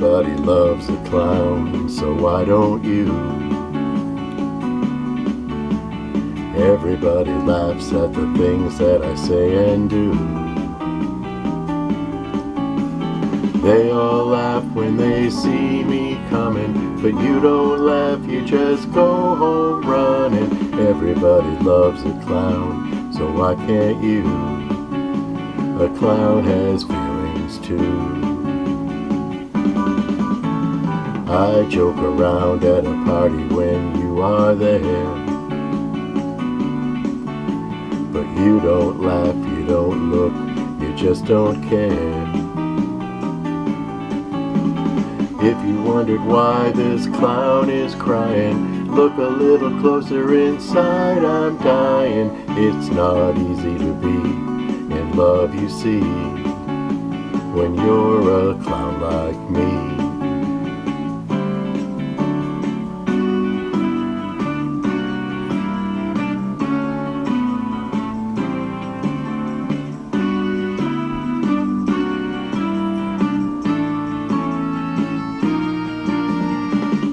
Everybody loves a clown, so why don't you? Everybody laughs at the things that I say and do. They all laugh when they see me coming, but you don't laugh, you just go home running. Everybody loves a clown, so why can't you? A clown has feelings too. I joke around at a party when you are there, but you don't laugh, you don't look, you just don't care. If you wondered why this clown is crying, look a little closer inside, I'm dying. It's not easy to be in love, you see, when you're a clown like me.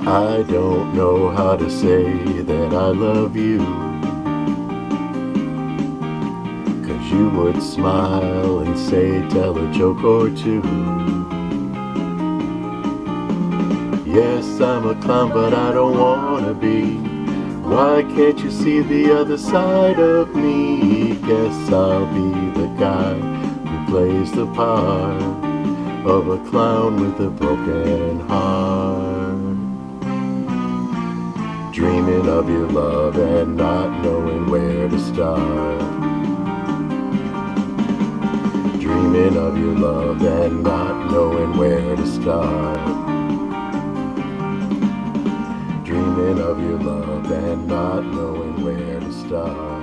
I don't know how to say that I love you, 'cause you would smile and say, tell a joke or two. Yes, I'm a clown, but I don't wanna be. Why can't you see the other side of me? Guess I'll be the guy who plays the part of a clown with a broken heart. Dreaming of your love and not knowing where to start. Dreaming of your love and not knowing where to start. Dreaming of your love and not knowing where to start.